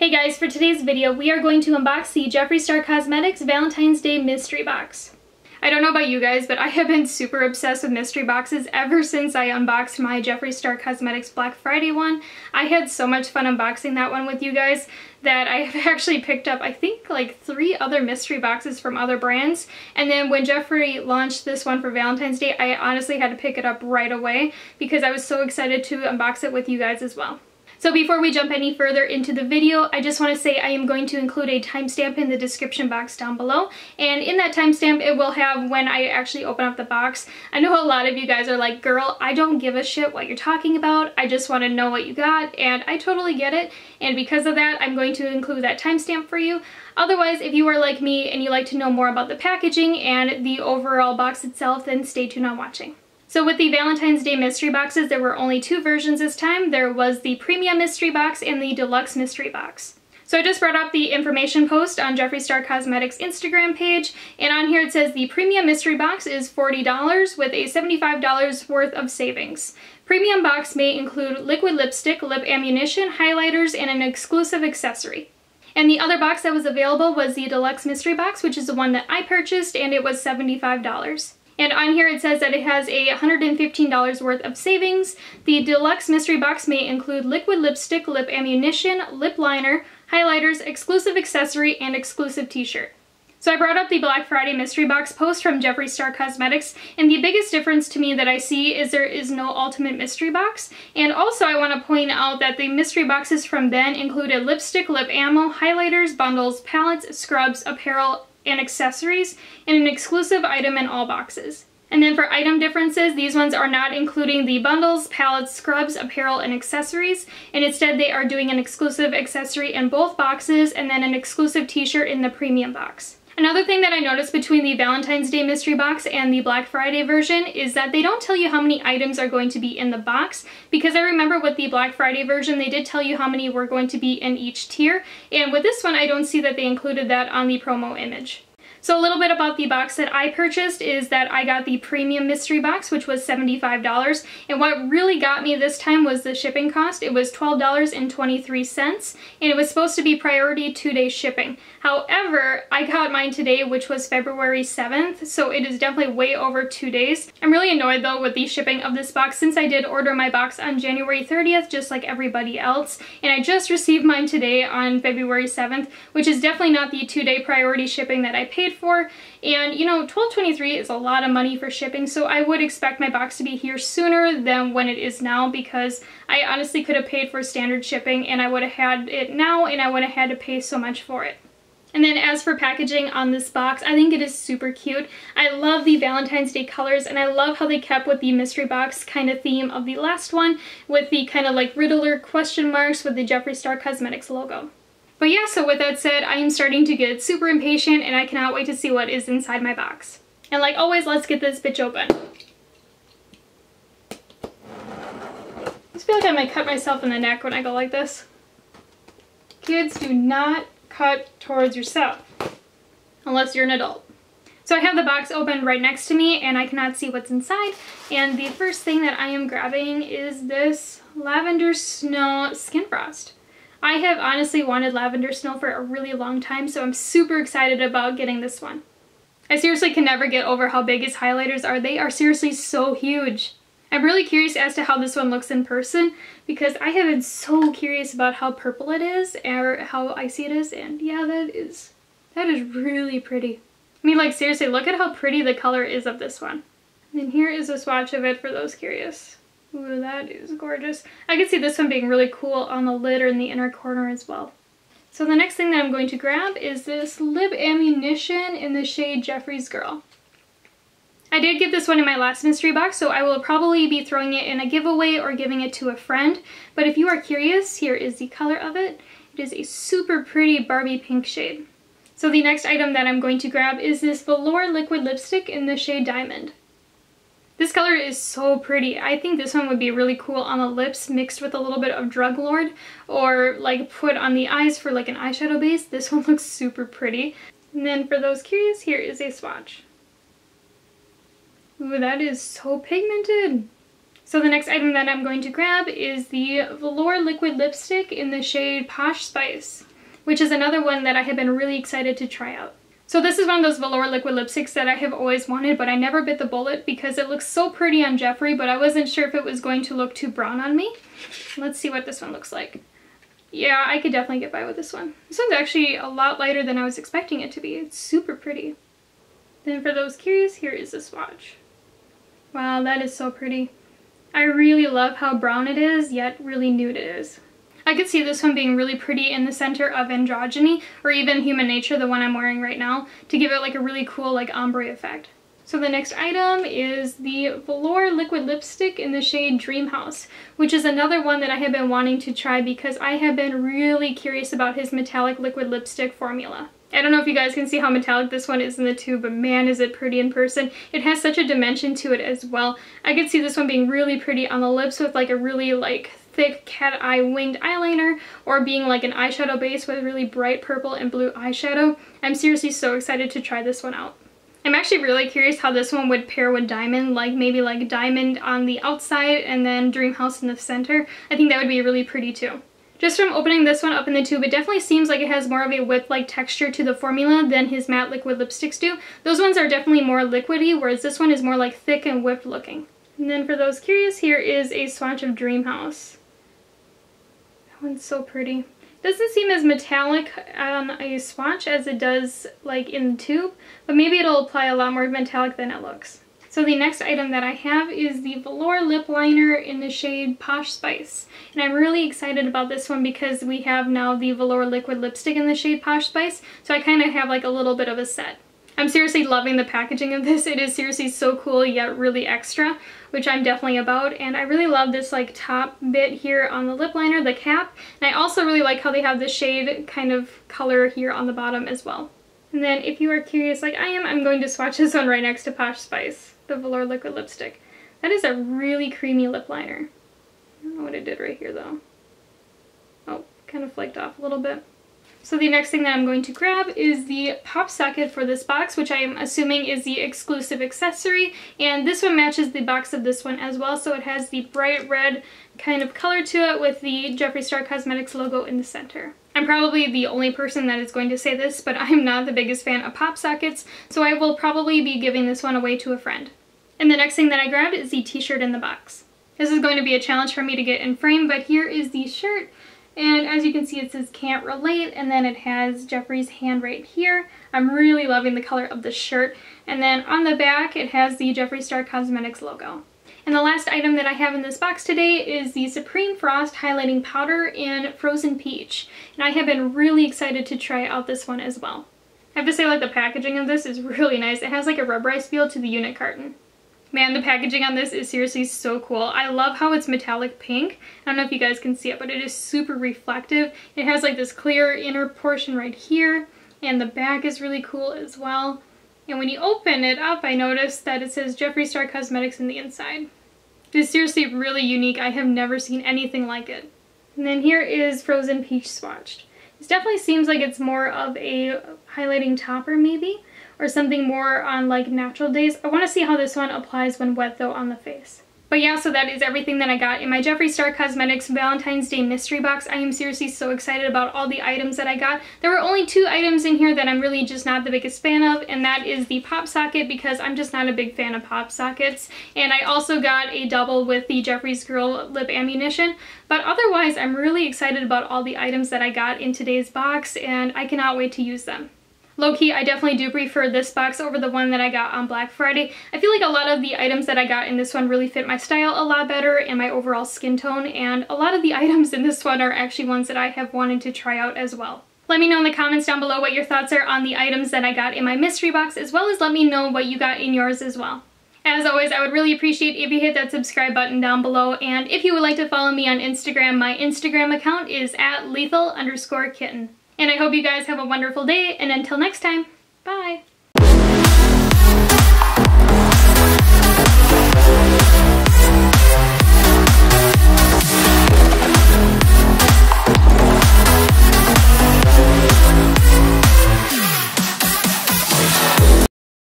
Hey guys, for today's video, we are going to unbox the Jeffree Star Cosmetics Valentine's Day mystery box. I don't know about you guys, but I have been super obsessed with mystery boxes ever since I unboxed my Jeffree Star Cosmetics Black Friday one. I had so much fun unboxing that one with you guys that I have actually picked up, I think, like 3 other mystery boxes from other brands. And then when Jeffree launched this one for Valentine's Day, I honestly had to pick it up right away because I was so excited to unbox it with you guys as well. So before we jump any further into the video, I just want to say I am going to include a timestamp in the description box down below. And in that timestamp, it will have when I actually open up the box. I know a lot of you guys are like, girl, I don't give a shit what you're talking about. I just want to know what you got. And I totally get it. And because of that, I'm going to include that timestamp for you. Otherwise, if you are like me and you like to know more about the packaging and the overall box itself, then stay tuned on watching. So with the Valentine's Day mystery boxes, there were only 2 versions this time. There was the premium mystery box and the deluxe mystery box. So I just brought up the information post on Jeffree Star Cosmetics Instagram page, and on here it says the premium mystery box is $40 with a $75 worth of savings. Premium box may include liquid lipstick, lip ammunition, highlighters, and an exclusive accessory. And the other box that was available was the deluxe mystery box, which is the one that I purchased, and it was $75. And on here it says that it has a $115 worth of savings. The deluxe mystery box may include liquid lipstick, lip ammunition, lip liner, highlighters, exclusive accessory, and exclusive t-shirt. So I brought up the Black Friday mystery box post from Jeffree Star Cosmetics, and the biggest difference to me that I see is there is no ultimate mystery box. And also I want to point out that the mystery boxes from then included lipstick, lip ammo, highlighters, bundles, palettes, scrubs, apparel, and accessories, and an exclusive item in all boxes. And then for item differences, these ones are not including the bundles, palettes, scrubs, apparel, and accessories, and instead they are doing an exclusive accessory in both boxes and then an exclusive t-shirt in the premium box. Another thing that I noticed between the Valentine's Day mystery box and the Black Friday version is that they don't tell you how many items are going to be in the box, because I remember with the Black Friday version they did tell you how many were going to be in each tier, and with this one I don't see that they included that on the promo image. So a little bit about the box that I purchased is that I got the premium mystery box, which was $75, and what really got me this time was the shipping cost. It was $12.23, and it was supposed to be priority 2-day shipping. However, I got mine today, which was February 7th, so it is definitely way over 2 days. I'm really annoyed though with the shipping of this box since I did order my box on January 30th, just like everybody else, and I just received mine today on February 7th, which is definitely not the 2-day priority shipping that I paid for. And you know, $12.23 is a lot of money for shipping, so I would expect my box to be here sooner than when it is now, because I honestly could have paid for standard shipping and I would have had it now and I would have had to pay so much for it. And then as for packaging on this box, I think it is super cute. I love the Valentine's Day colors, and I love how they kept with the mystery box kind of theme of the last one with the kind of like Riddler question marks with the Jeffree Star Cosmetics logo. But yeah, so with that said, I am starting to get super impatient and I cannot wait to see what is inside my box. And like always, let's get this bitch open. I just feel like I might cut myself in the neck when I go like this. Kids, do not cut towards yourself unless you're an adult. So I have the box open right next to me and I cannot see what's inside. And the first thing that I am grabbing is this Lavender Snow Skin Frost. I have honestly wanted Lavender Snow for a really long time, so I'm super excited about getting this one. I seriously can never get over how big his highlighters are. They are seriously so huge. I'm really curious as to how this one looks in person, because I have been so curious about how purple it is or how icy it is, and yeah, that is really pretty. I mean, like seriously, look at how pretty the color is of this one. And then here is a swatch of it for those curious. Ooh, that is gorgeous. I can see this one being really cool on the lid or in the inner corner as well. So the next thing that I'm going to grab is this lip ammunition in the shade Jeffree's Girl. I did get this one in my last mystery box, so I will probably be throwing it in a giveaway or giving it to a friend. But if you are curious, here is the color of it. It is a super pretty Barbie pink shade. So the next item that I'm going to grab is this velour liquid lipstick in the shade Diamond. This color is so pretty. I think this one would be really cool on the lips mixed with a little bit of Drug Lord, or like put on the eyes for like an eyeshadow base. This one looks super pretty. And then for those curious, here is a swatch. Ooh, that is so pigmented. So the next item that I'm going to grab is the Velour Liquid Lipstick in the shade Posh Spice. which is another one that I have been really excited to try out. So this is one of those velour liquid lipsticks that I have always wanted, but I never bit the bullet because it looks so pretty on Jeffree, but I wasn't sure if it was going to look too brown on me. Let's see what this one looks like. Yeah, I could definitely get by with this one. This one's actually a lot lighter than I was expecting it to be. It's super pretty. Then for those curious, here is the swatch. Wow, that is so pretty. I really love how brown it is, yet really nude it is. I could see this one being really pretty in the center of Androgyny, or even Human Nature, the one I'm wearing right now, to give it like a really cool like ombre effect. So the next item is the velour liquid lipstick in the shade Dream House, which is another one that I have been wanting to try because I have been really curious about his metallic liquid lipstick formula. I don't know if you guys can see how metallic this one is in the tube, but man is it pretty in person. It has such a dimension to it as well. I could see this one being really pretty on the lips with like a really like thick cat eye winged eyeliner, or being like an eyeshadow base with really bright purple and blue eyeshadow. I'm seriously so excited to try this one out. I'm actually really curious how this one would pair with Diamond, like maybe like Diamond on the outside and then Dream House in the center. I think that would be really pretty too. Just from opening this one up in the tube, it definitely seems like it has more of a whip-like texture to the formula than his matte liquid lipsticks do. Those ones are definitely more liquidy, whereas this one is more like thick and whipped looking. And then for those curious, here is a swatch of Dream House. That one's so pretty. It doesn't seem as metallic on a swatch as it does like in the tube, but maybe it'll apply a lot more metallic than it looks. So the next item that I have is the velour lip liner in the shade Posh Spice. And I'm really excited about this one because we have now the velour liquid lipstick in the shade Posh Spice, so I kind of have like a little bit of a set. I'm seriously loving the packaging of this. It is seriously so cool yet really extra, which I'm definitely about. And I really love this like top bit here on the lip liner, the cap. And I also really like how they have the shade kind of color here on the bottom as well. And then if you are curious like I am, I'm going to swatch this one right next to Posh Spice, the velour liquid lipstick. That is a really creamy lip liner. I don't know what it did right here though. Oh, kind of flaked off a little bit. So the next thing that I'm going to grab is the pop socket for this box, which I am assuming is the exclusive accessory. And this one matches the box of this one as well, so it has the bright red kind of color to it with the Jeffree Star Cosmetics logo in the center. I'm probably the only person that is going to say this, but I'm not the biggest fan of pop sockets, so I will probably be giving this one away to a friend. And the next thing that I grabbed is the t-shirt in the box. This is going to be a challenge for me to get in frame, but here is the shirt. And as you can see, it says can't relate, and then it has Jeffree's hand right here. I'm really loving the color of the shirt. And then on the back, it has the Jeffree Star Cosmetics logo. And the last item that I have in this box today is the Supreme Frost Highlighting Powder in Frozen Peach. And I have been really excited to try out this one as well. I have to say, like, the packaging of this is really nice. It has like a rubberized feel to the unit carton. Man, the packaging on this is seriously so cool. I love how it's metallic pink. I don't know if you guys can see it, but it is super reflective. It has like this clear inner portion right here, and the back is really cool as well. And when you open it up, I noticed that it says Jeffree Star Cosmetics in the inside. It is seriously really unique. I have never seen anything like it. And then here is Frozen Peach swatched. This definitely seems like it's more of a highlighting topper maybe, or something more on like natural days. I want to see how this one applies when wet though on the face. But yeah, so that is everything that I got in my Jeffree Star Cosmetics Valentine's Day mystery box. I am seriously so excited about all the items that I got. There were only 2 items in here that I'm really just not the biggest fan of, and that is the pop socket, because I'm just not a big fan of pop sockets. And I also got a double with the Jeffree's Girl Lip Ammunition. But otherwise, I'm really excited about all the items that I got in today's box, and I cannot wait to use them. Low-key, I definitely do prefer this box over the one that I got on Black Friday. I feel like a lot of the items that I got in this one really fit my style a lot better and my overall skin tone, and a lot of the items in this one are actually ones that I have wanted to try out as well. Let me know in the comments down below what your thoughts are on the items that I got in my mystery box, as well as let me know what you got in yours as well. As always, I would really appreciate if you hit that subscribe button down below, and if you would like to follow me on Instagram, my Instagram account is @lethal_kitten. And I hope you guys have a wonderful day, and until next time, bye!